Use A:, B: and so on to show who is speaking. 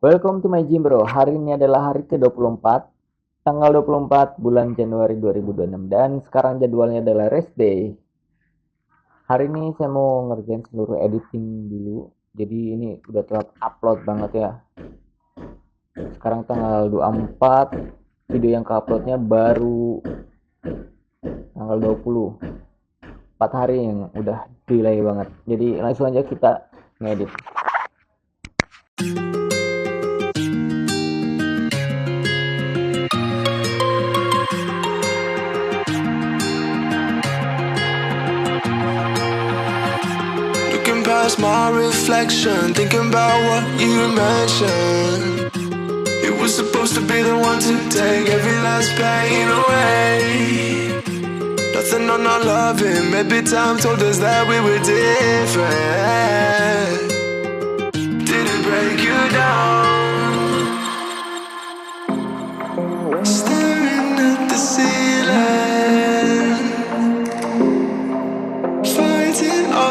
A: Welcome to my gym bro. Hari ini adalah hari ke-24, tanggal 24 bulan Januari 2026 dan sekarang jadwalnya adalah rest day. Hari ini saya mau ngerjain seluruh editing dulu. Jadi ini udah telat upload banget ya. Sekarang tanggal 24, video yang ke-uploadnya baru tanggal 20. 4 hari yang udah delay banget. Jadi langsung aja kita ngedit.
B: Looking past my reflection, thinking about what you mentioned. It was supposed to be the one to take every last pain away. Nothing on our loving, maybe time told us that we were different. Did it break you down?